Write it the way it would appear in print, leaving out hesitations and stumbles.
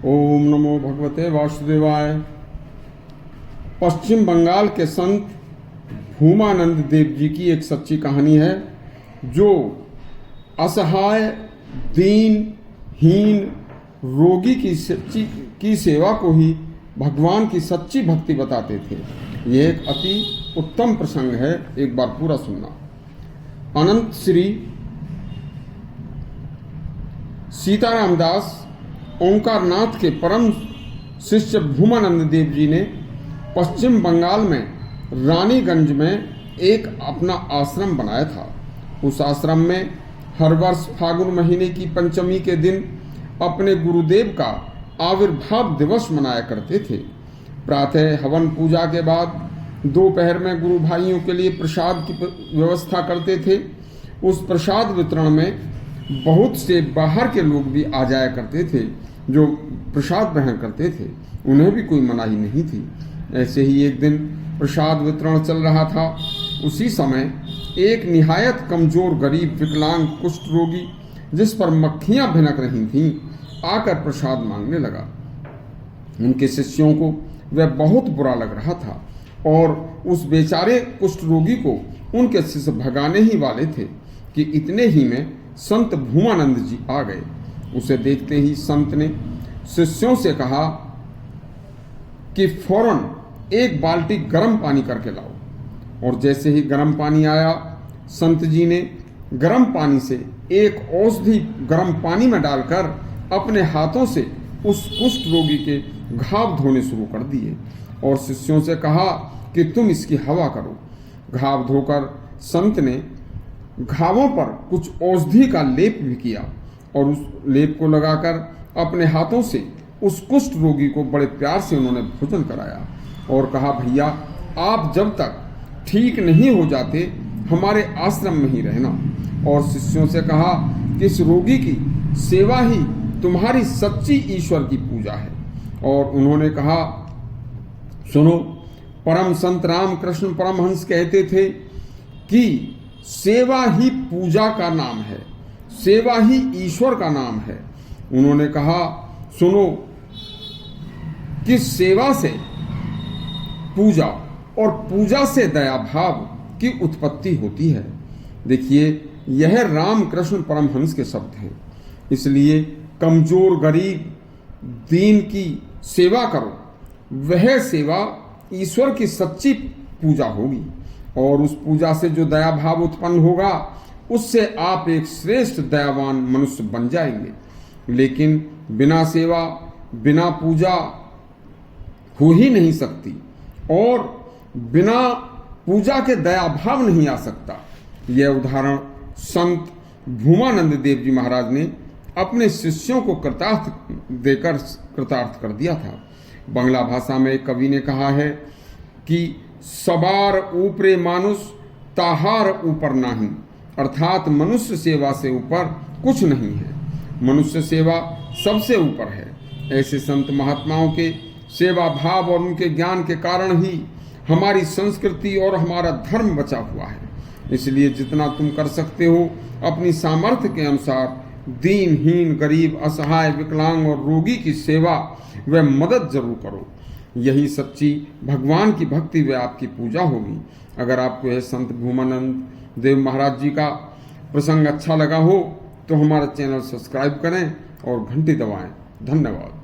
ओम नमो भगवते वासुदेवाय। पश्चिम बंगाल के संत भूमानंद देव जी की एक सच्ची कहानी है, जो असहाय, दीन, हीन, रोगी की सेवा को ही भगवान की सच्ची भक्ति बताते थे। यह एक अति उत्तम प्रसंग है, एक बार पूरा सुनना। अनंत श्री सीताराम दास ओंकारनाथ के परम शिष्य भूमानंद देव जी ने पश्चिम बंगाल में रानीगंज में एक अपना आश्रम बनाया था। उस आश्रम में हर वर्ष फागुन महीने की पंचमी के दिन अपने गुरुदेव का आविर्भाव दिवस मनाया करते थे। प्रातः हवन पूजा के बाद दोपहर में गुरु भाइयों के लिए प्रसाद की व्यवस्था करते थे। उस प्रसाद वितरण में बहुत से बाहर के लोग भी आ जाया करते थे, जो प्रसाद ग्रहण करते थे। उन्हें भी कोई मनाही नहीं थी। ऐसे ही एक दिन प्रसाद वितरण चल रहा था। उसी समय एक निहायत कमजोर, गरीब, विकलांग, कुष्ठ रोगी, जिस पर मक्खियां भिनक रही थीं, आकर प्रसाद मांगने लगा। उनके शिष्यों को वह बहुत बुरा लग रहा था और उस बेचारे कुष्ठ रोगी को उनके शिष्य भगाने ही वाले थे कि इतने ही में संत भूमानंद जी आ गए। उसे देखते ही संत ने शिष्यों से कहा कि फौरन एक बाल्टी गर्म पानी करके लाओ। और जैसे ही गर्म पानी आया, संत जी ने गर्म पानी से एक औषधि गर्म पानी में डालकर अपने हाथों से उस कुष्ठ रोगी के घाव धोने शुरू कर दिए और शिष्यों से कहा कि तुम इसकी हवा करो। घाव धोकर संत ने घावों पर कुछ औषधि का लेप भी किया और उस लेप को लगाकर अपने हाथों से उस कुष्ठ रोगी को बड़े प्यार से उन्होंने भोजन कराया और कहा, भैया आप जब तक ठीक नहीं हो जाते हमारे आश्रम में ही रहना। और शिष्यों से कहा कि इस रोगी की सेवा ही तुम्हारी सच्ची ईश्वर की पूजा है। और उन्होंने कहा, सुनो, परम संत रामकृष्ण परमहंस कहते थे कि सेवा ही पूजा का नाम है, सेवा ही ईश्वर का नाम है। उन्होंने कहा, सुनो, कि सेवा से पूजा और पूजा से दया भाव की उत्पत्ति होती है। देखिए, यह रामकृष्ण परमहंस के शब्द हैं। इसलिए कमजोर, गरीब, दीन की सेवा करो। वह सेवा ईश्वर की सच्ची पूजा होगी और उस पूजा से जो दया भाव उत्पन्न होगा, उससे आप एक श्रेष्ठ दयावान मनुष्य बन जाएंगे। लेकिन बिना सेवा, बिना पूजा हो ही नहीं सकती और बिना पूजा के दया भाव नहीं आ सकता। यह उदाहरण संत भूमानंद देव जी महाराज ने अपने शिष्यों को कृतार्थ देकर कृतार्थ कर दिया था। बांग्ला भाषा में एक कवि ने कहा है कि सबार ऊपरे मानुष ताहार ऊपर नहीं, अर्थात मनुष्य सेवा से ऊपर कुछ नहीं है। मनुष्य सेवा सबसे ऊपर है। ऐसे संत महात्माओं के सेवा भाव और उनके ज्ञान के कारण ही हमारी संस्कृति और हमारा धर्म बचा हुआ है। इसलिए जितना तुम कर सकते हो अपनी सामर्थ्य के अनुसार दीन, हीन, गरीब, असहाय, विकलांग और रोगी की सेवा व मदद जरूर करो। यही सच्ची भगवान की भक्ति व आपकी पूजा होगी। अगर आपको यह संत भूमानंद देव महाराज जी का प्रसंग अच्छा लगा हो तो हमारा चैनल सब्सक्राइब करें और घंटी दबाएं। धन्यवाद।